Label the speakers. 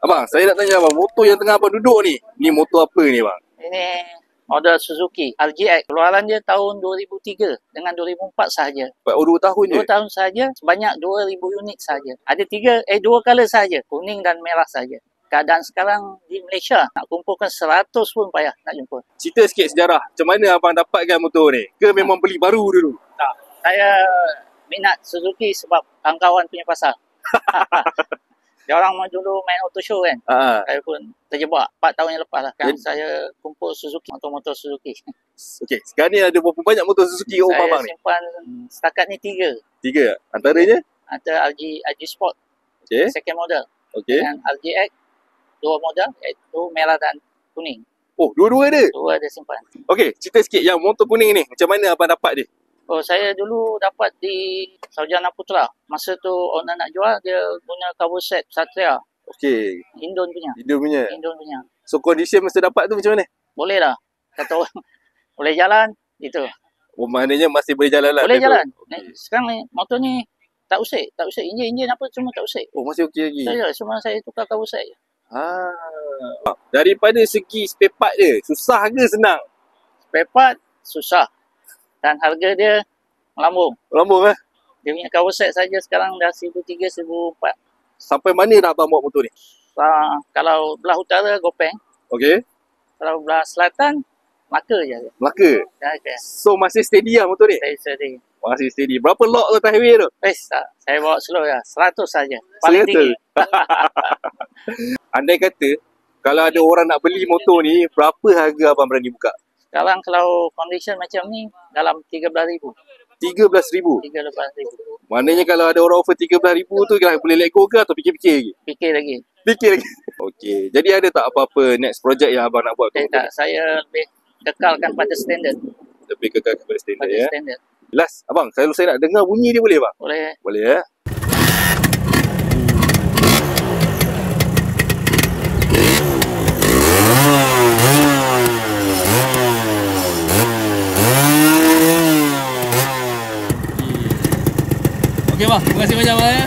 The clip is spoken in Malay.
Speaker 1: Abang, saya nak tanya abang, motor yang tengah abang duduk ni motor apa ni bang?
Speaker 2: Ini model Suzuki RGX. Keluaran dia tahun 2003 dengan 2004 sahaja.
Speaker 1: Oh, 2 tahun je?
Speaker 2: 2 tahun sahaja, sebanyak 2,000 unit sahaja. Ada 2 color sahaja, kuning dan merah sahaja. Keadaan sekarang di Malaysia, nak kumpulkan 100 pun payah nak jumpa.
Speaker 1: Cerita sikit sejarah, macam mana abang dapatkan motor ni? Ke memang beli baru dulu?
Speaker 2: Tak, saya minat Suzuki sebab kawan-kawan punya pasal. Dia orang dulu main auto show kan. Saya pun terjebak 4 tahun yang lepas lah kan. Saya kumpul Suzuki, motor-motor Suzuki.
Speaker 1: Okey, sekarang ni ada berapa banyak motor Suzuki rumah abang ni?
Speaker 2: Saya simpan setakat ni 3.
Speaker 1: 3? Antaranya?
Speaker 2: Ada RG Sport, second model. Dan RGX, 2 model, iaitu merah dan kuning.
Speaker 1: Oh, dua-dua ada?
Speaker 2: Dua ada simpan.
Speaker 1: Okey, cerita sikit yang motor kuning ni, macam mana abang dapat dia?
Speaker 2: Oh, saya dulu dapat di Sarjana Putra. Masa tu owner nak jual, dia guna cover set Satria.
Speaker 1: Okey.
Speaker 2: Indon punya. Indon punya.
Speaker 1: So, condition masa dapat tu macam mana?
Speaker 2: Boleh lah. Kata orang, boleh jalan, gitu.
Speaker 1: Oh, maknanya masih boleh jalan lah?
Speaker 2: Boleh jalan. Sekarang ni, motor ni tak usik. Tak usik. Enjin apa semua tak usik.
Speaker 1: Oh, masih okey lagi?
Speaker 2: Saya, cuma saya tukar cover set je.
Speaker 1: Daripada segi spare part dia, susah ke senang?
Speaker 2: Spare part, susah. Dan harga dia melambung.
Speaker 1: Melambung lah?
Speaker 2: Dia punya cover set saja sekarang dah 1,300, 1,400.
Speaker 1: Sampai mana dah abang bawa motor ni?
Speaker 2: Kalau belah utara, Gopeng.
Speaker 1: Okey.
Speaker 2: Kalau belah selatan, Melaka je.
Speaker 1: Melaka? So masih steady lah motor ni?
Speaker 2: Steady.
Speaker 1: Masih steady. Berapa lock atas highway tu?
Speaker 2: Saya bawa slow lah. 100 saja. Paling tinggi.
Speaker 1: Andai kata, kalau ada orang nak beli motor ni, berapa harga abang berani buka?
Speaker 2: Sekarang kalau condition macam ni, dalam 13,000.
Speaker 1: 13,000?
Speaker 2: 13,000.
Speaker 1: Maknanya kalau ada orang offer 13,000 tu, boleh let go ke atau fikir-fikir lagi?
Speaker 2: Fikir lagi.
Speaker 1: Okey. Jadi ada tak apa-apa next project yang abang nak buat?
Speaker 2: Tak. Saya lebih kekalkan pada standard.
Speaker 1: Lebih kekalkan pada standard ya? Last, abang, kalau saya nak dengar bunyi dia boleh bang?
Speaker 2: Boleh.
Speaker 1: Boleh ya?
Speaker 3: Okey bang, terima kasih banyak bang ya.